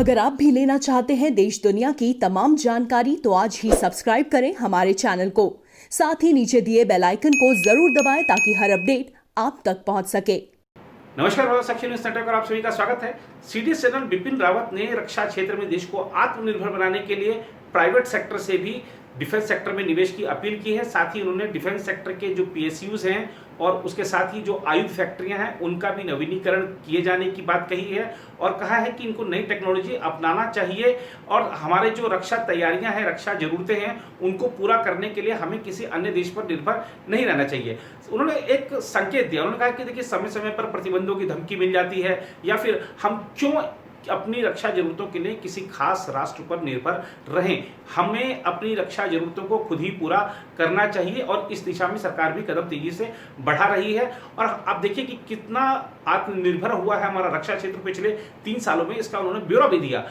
अगर आप भी लेना चाहते हैं देश दुनिया की तमाम जानकारी तो आज ही सब्सक्राइब करें हमारे चैनल को। साथ ही नीचे दिए बेल आइकन को जरूर दबाएं ताकि हर अपडेट आप तक पहुंच सके। नमस्कार, भारत साक्षी न्यूज नेटवर्क पर आप सभी का स्वागत है। सीडीएस जनरल बिपिन रावत ने रक्षा क्षेत्र में देश को आत्मनिर्भर बनाने के लिए प्राइवेट सेक्टर से भी डिफेंस सेक्टर में निवेश की अपील की है। साथ ही उन्होंने डिफेंस सेक्टर के जो पीएसयूज हैं और उसके साथ ही जो आयुध फैक्ट्रियां हैं उनका भी नवीनीकरण किए जाने की बात कही है और कहा है कि इनको नई टेक्नोलॉजी अपनाना चाहिए और हमारे जो रक्षा तैयारियां हैं, रक्षा जरूरतें हैं, उनको पूरा करने के लिए हमें किसी अन्य देश पर निर्भर नहीं रहना चाहिए। उन्होंने एक संकेत दिया, उन्होंने कहा कि देखिए समय समय पर प्रतिबंधों की धमकी मिल जाती है या फिर हम क्यों अपनी रक्षा जरूरतों के लिए किसी खास राष्ट्र पर निर्भर रहें। हमें अपनी रक्षा जरूरतों को खुद ही पूरा करना चाहिए और इस दिशा में सरकार भी कदम तेजी से बढ़ा रही है। और आप देखिए कि कितना आत्मनिर्भर हुआ है हमारा रक्षा क्षेत्र पिछले 3 सालों में, इसका उन्होंने ब्यौरा भी दिया।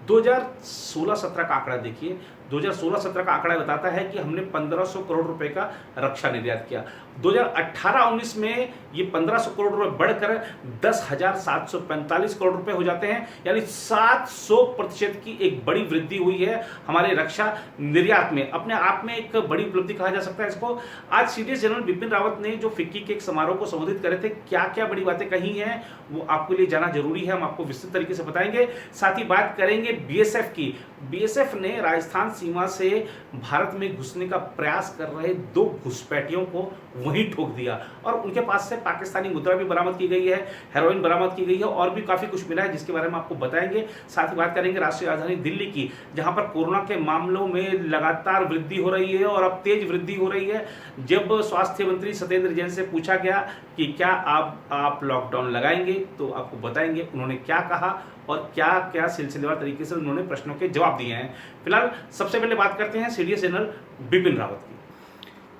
2016-17 का आंकड़ा देखिए, 2016-17 का आंकड़ा बताता है कि हमने 1500 करोड़ रुपए का रक्षा निर्यात किया। 2018-19 में ये 1500 करोड़ रुपए बढ़कर 10,745 करोड़ रुपए हो जाते हैं, यानी 700% की एक बड़ी वृद्धि हुई है हमारे रक्षा निर्यात में। अपने आप में एक बड़ी उपलब्धि कहा जा सकता है इसको। आज सीडीएस जनरल बिपिन रावत ने जो फिक्की के एक समारोह को संबोधित करे थे, क्या क्या बड़ी बातें कही हैं वो आपके लिए जाना जरूरी है, हम आपको विस्तृत तरीके से बताएंगे। साथ ही बात करेंगे बीएसएफ की। बीएसएफ ने राजस्थान सीमा से भारत में घुसने का प्रयास कर रहे 2 घुसपैठियों को वहीं ठोक दिया और उनके पास से पाकिस्तानी मुद्रा भी बरामद की गई है, हेरोइन बरामद की गई है और भी काफी कुछ मिला है जिसके बारे में आपको बताएंगे। साथ ही बात करेंगे राष्ट्रीय राजधानी दिल्ली की, जहां पर कोरोना के मामलों में लगातार वृद्धि हो रही है और अब तेज वृद्धि हो रही है। जब स्वास्थ्य मंत्री सत्येंद्र जैन से पूछा गया कि क्या आप लॉकडाउन लगाएंगे तो आपको बताएंगे उन्होंने क्या कहा और क्या क्या सिलसिलेवार तरीके से उन्होंने प्रश्नों के जवाब दिए हैं। फिलहाल सबसे पहले बात करते हैं सीडीएस जनरल बिपिन रावत की।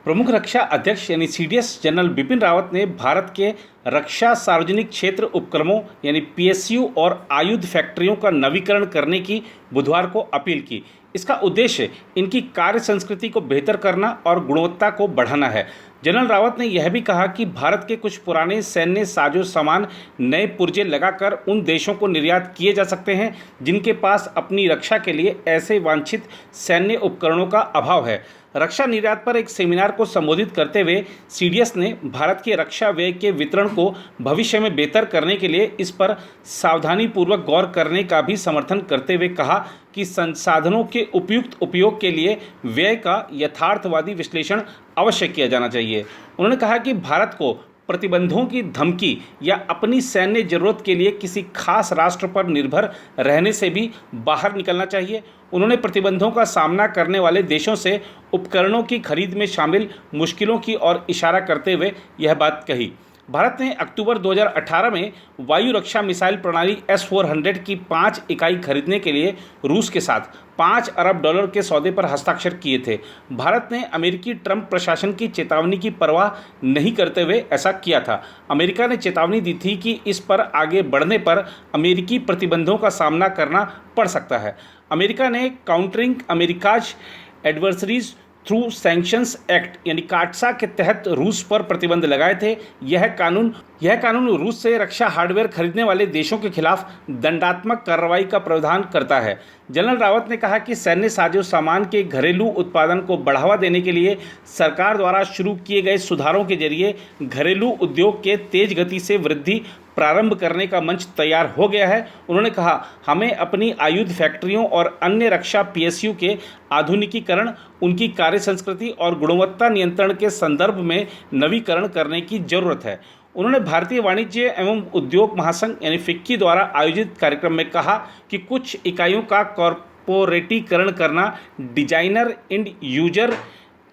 प्रमुख रक्षा अध्यक्ष यानी सीडीएस जनरल बिपिन रावत ने भारत के रक्षा सार्वजनिक क्षेत्र उपक्रमों यानी पीएसयू और आयुध फैक्ट्रियों का नवीकरण करने की बुधवार को अपील की। इसका उद्देश्य इनकी कार्य संस्कृति को बेहतर करना और गुणवत्ता को बढ़ाना है। जनरल रावत ने यह भी कहा कि भारत के कुछ पुराने सैन्य साजो सामान नए पुर्जे लगाकर उन देशों को निर्यात किए जा सकते हैं जिनके पास अपनी रक्षा के लिए ऐसे वांछित सैन्य उपकरणों का अभाव है। रक्षा निर्यात पर एक सेमिनार को संबोधित करते हुए सीडीएस ने भारत के रक्षा व्यय के वितरण को भविष्य में बेहतर करने के लिए इस पर सावधानीपूर्वक गौर करने का भी समर्थन करते हुए कहा कि संसाधनों के उपयुक्त उपयोग के लिए व्यय का यथार्थवादी विश्लेषण अवश्य किया जाना चाहिए। उन्होंने कहा कि भारत को प्रतिबंधों की धमकी या अपनी सैन्य जरूरत के लिए किसी खास राष्ट्र पर निर्भर रहने से भी बाहर निकलना चाहिए। उन्होंने प्रतिबंधों का सामना करने वाले देशों से उपकरणों की खरीद में शामिल मुश्किलों की ओर इशारा करते हुए यह बात कही। भारत ने अक्टूबर 2018 में वायु रक्षा मिसाइल प्रणाली S-400 की 5 इकाई खरीदने के लिए रूस के साथ $5 अरब के सौदे पर हस्ताक्षर किए थे। भारत ने अमेरिकी ट्रंप प्रशासन की चेतावनी की परवाह नहीं करते हुए ऐसा किया था। अमेरिका ने चेतावनी दी थी कि इस पर आगे बढ़ने पर अमेरिकी प्रतिबंधों का सामना करना पड़ सकता है। अमेरिका ने countering America's adversaries through sanctions act यानी काटसा के तहत रूस पर प्रतिबंध लगाए थे। यह कानून रूस से रक्षा हार्डवेयर खरीदने वाले देशों के खिलाफ दंडात्मक कार्रवाई का प्रावधान करता है। जनरल रावत ने कहा कि सैन्य साजो सामान के घरेलू उत्पादन को बढ़ावा देने के लिए सरकार द्वारा शुरू किए गए सुधारों के जरिए घरेलू उद्योग के तेज गति से वृद्धि प्रारंभ करने का मंच तैयार हो गया है। उन्होंने कहा, हमें अपनी आयुध फैक्ट्रियों और अन्य रक्षा पीएसयू के आधुनिकीकरण, उनकी कार्य संस्कृति और गुणवत्ता नियंत्रण के संदर्भ में नवीकरण करने की जरूरत है। उन्होंने भारतीय वाणिज्य एवं उद्योग महासंघ यानी फिक्की द्वारा आयोजित कार्यक्रम में कहा कि कुछ इकाइयों का कॉर्पोरेटीकरण करना डिजाइनर एंड यूजर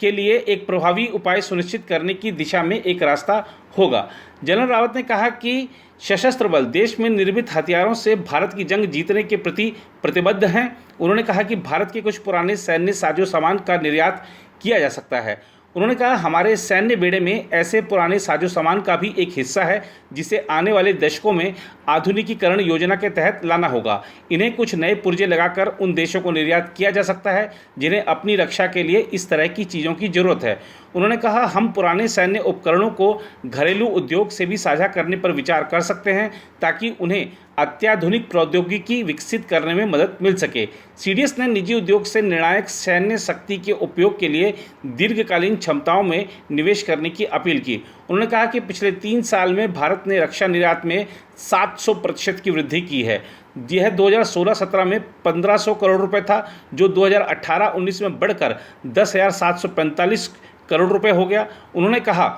के लिए एक प्रभावी उपाय सुनिश्चित करने की दिशा में एक रास्ता होगा। जनरल रावत ने कहा कि सशस्त्र बल देश में निर्मित हथियारों से भारत की जंग जीतने के प्रति प्रतिबद्ध हैं। उन्होंने कहा कि भारत के कुछ पुराने सैन्य साजो सामान का निर्यात किया जा सकता है। उन्होंने कहा, हमारे सैन्य बेड़े में ऐसे पुराने साजो सामान का भी एक हिस्सा है जिसे आने वाले दशकों में आधुनिकीकरण योजना के तहत लाना होगा। इन्हें कुछ नए पुर्जे लगाकर उन देशों को निर्यात किया जा सकता है जिन्हें अपनी रक्षा के लिए इस तरह की चीज़ों की ज़रूरत है। उन्होंने कहा, हम पुराने सैन्य उपकरणों को घरेलू उद्योग से भी साझा करने पर विचार कर सकते हैं ताकि उन्हें अत्याधुनिक प्रौद्योगिकी विकसित करने में मदद मिल सके। सीडीएस ने निजी उद्योग से निर्णायक सैन्य शक्ति के उपयोग के लिए दीर्घकालीन क्षमताओं में निवेश करने की अपील की। उन्होंने कहा कि पिछले 3 साल में भारत ने रक्षा निर्यात में 700% की वृद्धि की है। यह 2016-17 में 1500 करोड़ रुपए था, जो 2018-19 में बढ़कर 10,745 करोड़ रुपए हो गया। उन्होंने कहा,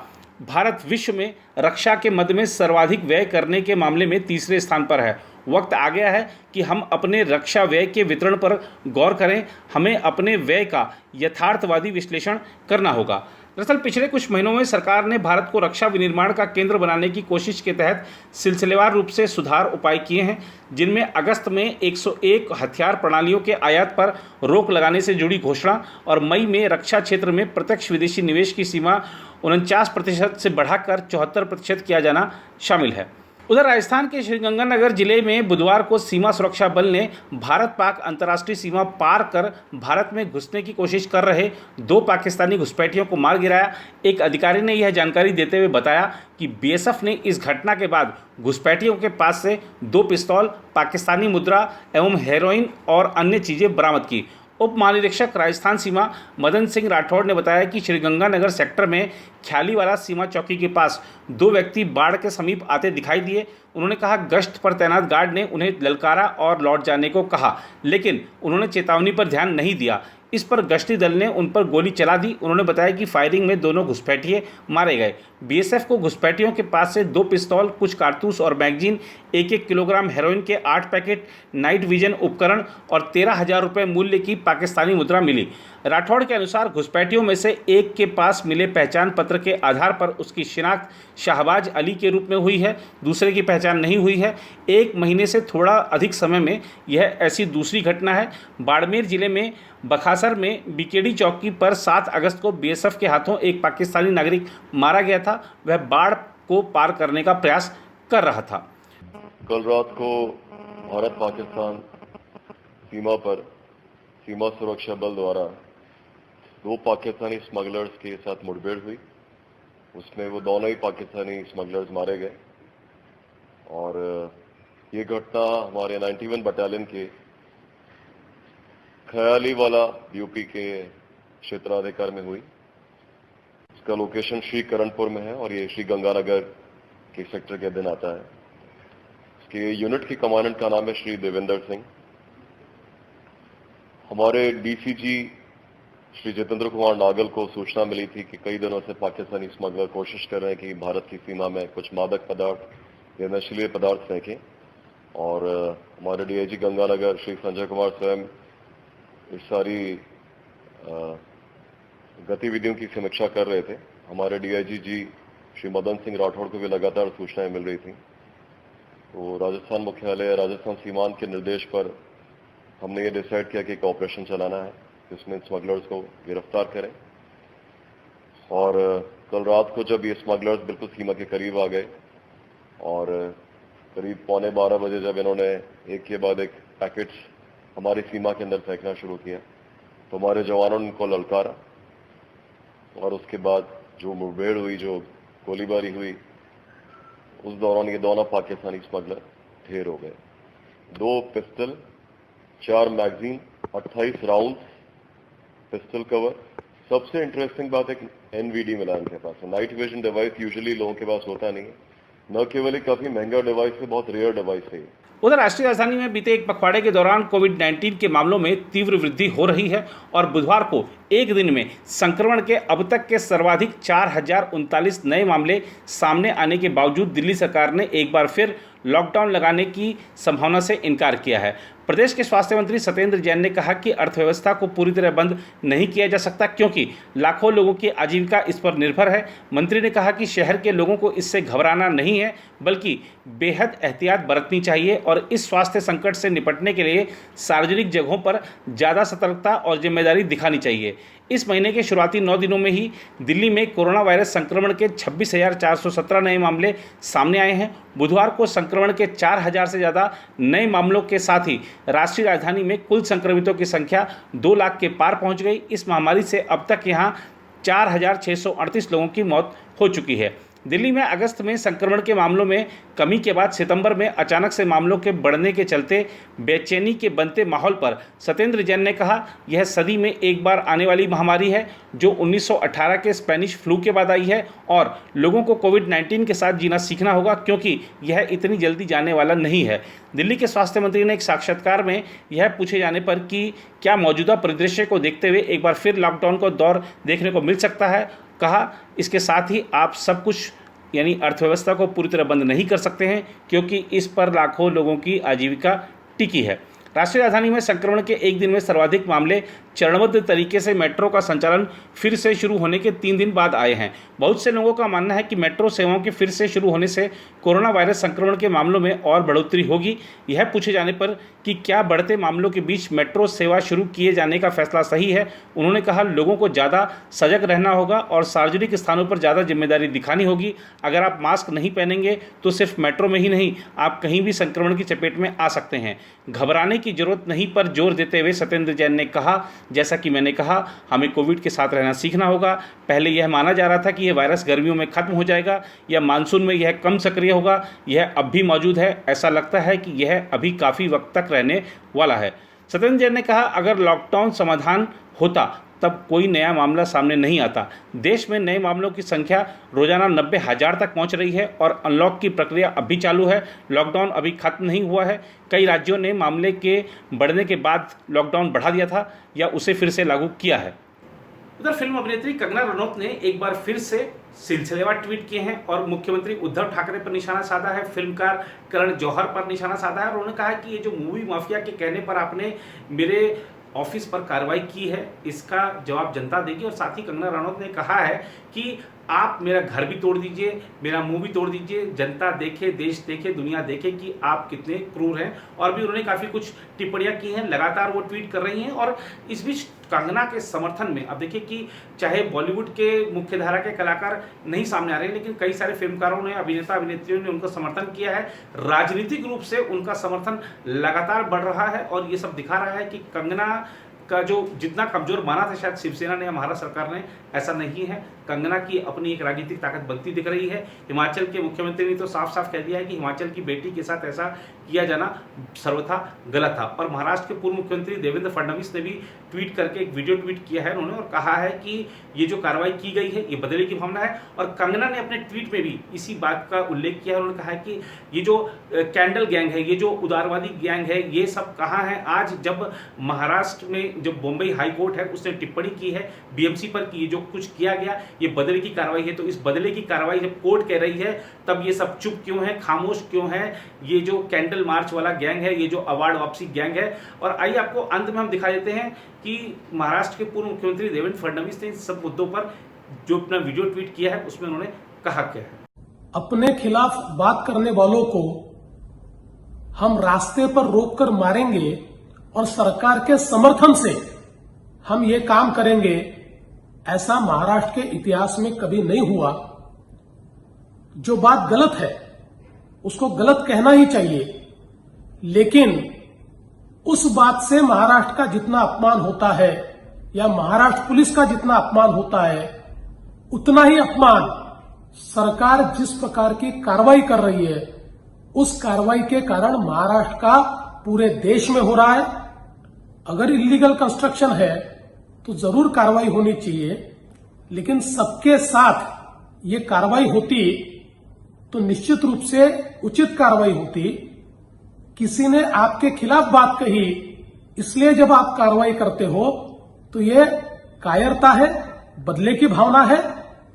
भारत विश्व में रक्षा के मद में सर्वाधिक व्यय करने के मामले में तीसरे स्थान पर है। वक्त आ गया है कि हम अपने रक्षा व्यय के वितरण पर गौर करें। हमें अपने व्यय का यथार्थवादी विश्लेषण करना होगा। दरअसल पिछले कुछ महीनों में सरकार ने भारत को रक्षा विनिर्माण का केंद्र बनाने की कोशिश के तहत सिलसिलेवार रूप से सुधार उपाय किए हैं, जिनमें अगस्त में 101 हथियार प्रणालियों के आयात पर रोक लगाने से जुड़ी घोषणा और मई में रक्षा क्षेत्र में प्रत्यक्ष विदेशी निवेश की सीमा 49% से बढ़ाकर 74% किया जाना शामिल है। उधर राजस्थान के श्रीगंगानगर जिले में बुधवार को सीमा सुरक्षा बल ने भारत पाक अंतर्राष्ट्रीय सीमा पार कर भारत में घुसने की कोशिश कर रहे 2 पाकिस्तानी घुसपैठियों को मार गिराया। एक अधिकारी ने यह जानकारी देते हुए बताया कि बीएसएफ ने इस घटना के बाद घुसपैठियों के पास से 2 पिस्तौल, पाकिस्तानी मुद्रा एवं हेरोइन और अन्य चीज़ें बरामद की। उप महानिरीक्षक राजस्थान सीमा मदन सिंह राठौड़ ने बताया कि श्रीगंगानगर सेक्टर में ख्यालीवाला सीमा चौकी के पास 2 व्यक्ति बाढ़ के समीप आते दिखाई दिए। उन्होंने कहा, गश्त पर तैनात गार्ड ने उन्हें ललकारा और लौट जाने को कहा, लेकिन उन्होंने चेतावनी पर ध्यान नहीं दिया। इस पर गश्ती दल ने उन पर गोली चला दी। उन्होंने बताया कि फायरिंग में दोनों घुसपैठिए मारे गए। बीएसएफ को घुसपैठियों के पास से 2 पिस्तौल, कुछ कारतूस और मैगजीन, 1-1 किलोग्राम हेरोइन के 8 पैकेट, नाइट विजन उपकरण और 13,000 रुपये मूल्य की पाकिस्तानी मुद्रा मिली। राठौड़ के अनुसार घुसपैठियों में से एक के पास मिले पहचान पत्र के आधार पर उसकी शिनाख्त शाहबाज अली के रूप में हुई है, दूसरे की पहचान नहीं हुई है। 1 महीने से थोड़ा अधिक समय में यह ऐसी दूसरी घटना है। बाड़मेर जिले में बखासर में बीकेडी चौकी पर 7 अगस्त को बीएसएफ के हाथों एक पाकिस्तानी नागरिक मारा गया था। वह बाढ़ को पार करने का प्रयास कर रहा था। कल रात को भारत पाकिस्तान सीमा पर सीमा सुरक्षा बल द्वारा 2 पाकिस्तानी स्मगलर्स के साथ मुठभेड़ हुई। उसमें वो दोनों ही पाकिस्तानी स्मगलर्स मारे गए और ये घटना हमारे 91 बटालियन के ख्यालीवाला यूपी के क्षेत्राधिकार में हुई। इसका लोकेशन श्री करणपुर में है और ये श्री गंगानगर के सेक्टर के अधीन आता है। इसके यूनिट के कमांडेंट का नाम है श्री देवेंद्र सिंह। हमारे डीसीजी श्री जितेंद्र कुमार नागल को सूचना मिली थी कि कई दिनों से पाकिस्तानी स्मगलर कोशिश कर रहे हैं कि भारत की सीमा में कुछ मादक पदार्थ या नशीले पदार्थ फेंकें और हमारे डीआईजी गंगानगर श्री संजय कुमार स्वयं इस सारी गतिविधियों की समीक्षा कर रहे थे। हमारे डीआईजी जी श्री मदन सिंह राठौड़ को भी लगातार सूचनाएं मिल रही थी। तो राजस्थान मुख्यालय राजस्थान सीमांत के निर्देश पर हमने ये डिसाइड किया कि एक ऑपरेशन चलाना है जिसमें स्मगलर्स को गिरफ्तार करें। और कल रात को जब ये स्मगलर्स बिल्कुल सीमा के करीब आ गए और करीब 11:15 बजे जब इन्होंने एक के बाद एक पैकेट्स हमारी सीमा के अंदर फेंकना शुरू किया तो हमारे जवानों ने उनको ललकारा और उसके बाद जो मुठभेड़ हुई, जो गोलीबारी हुई, उस दौरान ये दोनों पाकिस्तानी स्मगलर ढेर हो गए। 2 pistol, 4 magazine, 28 round pistol cover. सबसे इंटरेस्टिंग बात एक एनवीडी मिला इनके पास। नाइट विजन डिवाइस यूजुअली लोगों के पास होता नहीं है, न केवल एक काफी महंगा डिवाइस है, बहुत रेयर डिवाइस है। उधर राष्ट्रीय राजधानी में बीते एक पखवाड़े के दौरान कोविड-19 के मामलों में तीव्र वृद्धि हो रही है और बुधवार को एक दिन में संक्रमण के अब तक के सर्वाधिक 4,039 नए मामले सामने आने के बावजूद दिल्ली सरकार ने एक बार फिर लॉकडाउन लगाने की संभावना से इनकार किया है। प्रदेश के स्वास्थ्य मंत्री सत्येंद्र जैन ने कहा कि अर्थव्यवस्था को पूरी तरह बंद नहीं किया जा सकता क्योंकि लाखों लोगों की आजीविका इस पर निर्भर है। मंत्री ने कहा कि शहर के लोगों को इससे घबराना नहीं है बल्कि बेहद एहतियात बरतनी चाहिए और इस स्वास्थ्य संकट से निपटने के लिए सार्वजनिक जगहों पर ज़्यादा सतर्कता और जिम्मेदारी दिखानी चाहिए। इस महीने के शुरुआती 9 दिनों में ही दिल्ली में कोरोना वायरस संक्रमण के 26,417 नए मामले सामने आए हैं। बुधवार को संक्रमण के 4,000 से ज़्यादा नए मामलों के साथ ही राष्ट्रीय राजधानी में कुल संक्रमितों की संख्या 2 लाख के पार पहुंच गई। इस महामारी से अब तक यहां 4,638 लोगों की मौत हो चुकी है। दिल्ली में अगस्त में संक्रमण के मामलों में कमी के बाद सितंबर में अचानक से मामलों के बढ़ने के चलते बेचैनी के बनते माहौल पर सत्येंद्र जैन ने कहा, यह सदी में एक बार आने वाली महामारी है जो 1918 के स्पेनिश फ्लू के बाद आई है और लोगों को कोविड-19 के साथ जीना सीखना होगा क्योंकि यह इतनी जल्दी जाने वाला नहीं है। दिल्ली के स्वास्थ्य मंत्री ने एक साक्षात्कार में यह पूछे जाने पर कि क्या मौजूदा परिदृश्य को देखते हुए एक बार फिर लॉकडाउन को दौर देखने को मिल सकता है, कहा इसके साथ ही आप सब कुछ यानी अर्थव्यवस्था को पूरी तरह बंद नहीं कर सकते हैं क्योंकि इस पर लाखों लोगों की आजीविका टिकी है। राष्ट्रीय राजधानी में संक्रमण के एक दिन में सर्वाधिक मामले चरणबद्ध तरीके से मेट्रो का संचालन फिर से शुरू होने के 3 दिन बाद आए हैं। बहुत से लोगों का मानना है कि मेट्रो सेवाओं के फिर से शुरू होने से कोरोना वायरस संक्रमण के मामलों में और बढ़ोतरी होगी। यह पूछे जाने पर कि क्या बढ़ते मामलों के बीच मेट्रो सेवा शुरू किए जाने का फैसला सही है, उन्होंने कहा लोगों को ज़्यादा सजग रहना होगा और सार्वजनिक स्थानों पर ज़्यादा जिम्मेदारी दिखानी होगी। अगर आप मास्क नहीं पहनेंगे तो सिर्फ मेट्रो में ही नहीं, आप कहीं भी संक्रमण की चपेट में आ सकते हैं। घबराने की जरूरत नहीं पर जोर देते हुए सत्येंद्र जैन ने कहा, जैसा कि मैंने कहा हमें कोविड के साथ रहना सीखना होगा। पहले यह माना जा रहा था कि यह वायरस गर्मियों में खत्म हो जाएगा या मानसून में यह कम सक्रिय होगा, यह अब भी मौजूद है। ऐसा लगता है कि यह अभी काफ़ी वक्त तक रहने वाला है। सत्येंद्र जैन ने कहा अगर लॉकडाउन समाधान होता तब कोई नया मामला सामने नहीं आता। देश में नए मामलों की संख्या रोजाना 90,000 तक पहुंच रही है और अनलॉक की प्रक्रिया अभी चालू है। लॉकडाउन अभी खत्म नहीं हुआ है। कई राज्यों ने मामले के बढ़ने के बाद लॉकडाउन बढ़ा दिया था या उसे फिर से लागू किया है। उधर फिल्म अभिनेत्री कंगना रनौत ने एक बार फिर से सिलसिलेवार ट्वीट किए हैं और मुख्यमंत्री उद्धव ठाकरे पर निशाना साधा है, फिल्मकार करण जौहर पर निशाना साधा है और उन्होंने कहा कि ये जो मूवी माफिया के कहने पर आपने मेरे ऑफिस पर कार्रवाई की है इसका जवाब जनता देगी। और साथ ही कंगना रनौत ने कहा है कि आप मेरा घर भी तोड़ दीजिए, मेरा मुंह भी तोड़ दीजिए, जनता देखे, देश देखे, दुनिया देखे कि आप कितने क्रूर हैं। और भी उन्होंने काफ़ी कुछ टिप्पणियां की हैं, लगातार वो ट्वीट कर रही हैं। और इस बीच कंगना के समर्थन में अब देखिए कि चाहे बॉलीवुड के मुख्य धारा के कलाकार नहीं सामने आ रहे हैं लेकिन कई सारे फिल्मकारों ने, अभिनेता अभिनेत्रियों ने उनका समर्थन किया है। राजनीतिक रूप से उनका समर्थन लगातार बढ़ रहा है और ये सब दिखा रहा है कि कंगना का जो जितना कमजोर माना था शायद शिवसेना ने या महाराष्ट्र सरकार ने, ऐसा नहीं है। कंगना की अपनी एक राजनीतिक ताकत बनती दिख रही है। हिमाचल के मुख्यमंत्री ने तो साफ साफ कह दिया है कि हिमाचल की बेटी के साथ ऐसा किया जाना सर्वथा गलत था। और महाराष्ट्र के पूर्व मुख्यमंत्री देवेंद्र फडणवीस ने भी ट्वीट करके एक वीडियो ट्वीट किया है उन्होंने और कहा है कि ये जो कार्रवाई की गई है ये बदले की भावना है। और कंगना ने अपने ट्वीट में भी इसी बात का उल्लेख किया है। उन्होंने कहा है कि ये जो कैंडल गैंग है, ये जो उदारवादी गैंग है, ये सब कहाँ है आज जब महाराष्ट्र में जो बॉम्बे हाई कोर्ट है उसने टिप्पणी की है बीएमसी पर कि ये जो कुछ किया गया ये बदले की कार्रवाई है। तो इस बदले की कार्रवाई जब कोर्ट कह रही है तब ये सब चुप क्यों है, खामोश क्यों है? ये जो कैंडल मार्च वाला गैंग है, ये जो अवार्ड वापसी गैंग है। और आइए आपको अंत में हम दिखा देते हैं कि महाराष्ट्र के पूर्व मुख्यमंत्री देवेंद्र फडणवीस ने इन सब मुद्दों पर जो अपना वीडियो ट्वीट किया है उसमें उन्होंने कहा क्या है। अपने खिलाफ बात करने वालों को हम रास्ते पर रोककर मारेंगे और सरकार के समर्थन से हम ये काम करेंगे, ऐसा महाराष्ट्र के इतिहास में कभी नहीं हुआ। जो बात गलत है उसको गलत कहना ही चाहिए, लेकिन उस बात से महाराष्ट्र का जितना अपमान होता है या महाराष्ट्र पुलिस का जितना अपमान होता है उतना ही अपमान सरकार जिस प्रकार की कार्रवाई कर रही है उस कार्रवाई के कारण महाराष्ट्र का पूरे देश में हो रहा है। अगर इलीगल कंस्ट्रक्शन है तो जरूर कार्रवाई होनी चाहिए, लेकिन सबके साथ ये कार्रवाई होती तो निश्चित रूप से उचित कार्रवाई होती। किसी ने आपके खिलाफ बात कही, इसलिए जब आप कार्रवाई करते हो तो ये कायरता है, बदले की भावना है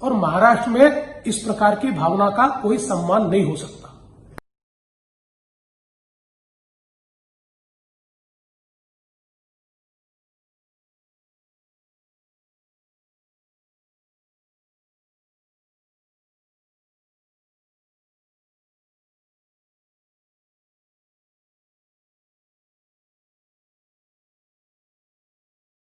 और महाराष्ट्र में इस प्रकार की भावना का कोई सम्मान नहीं हो सकता।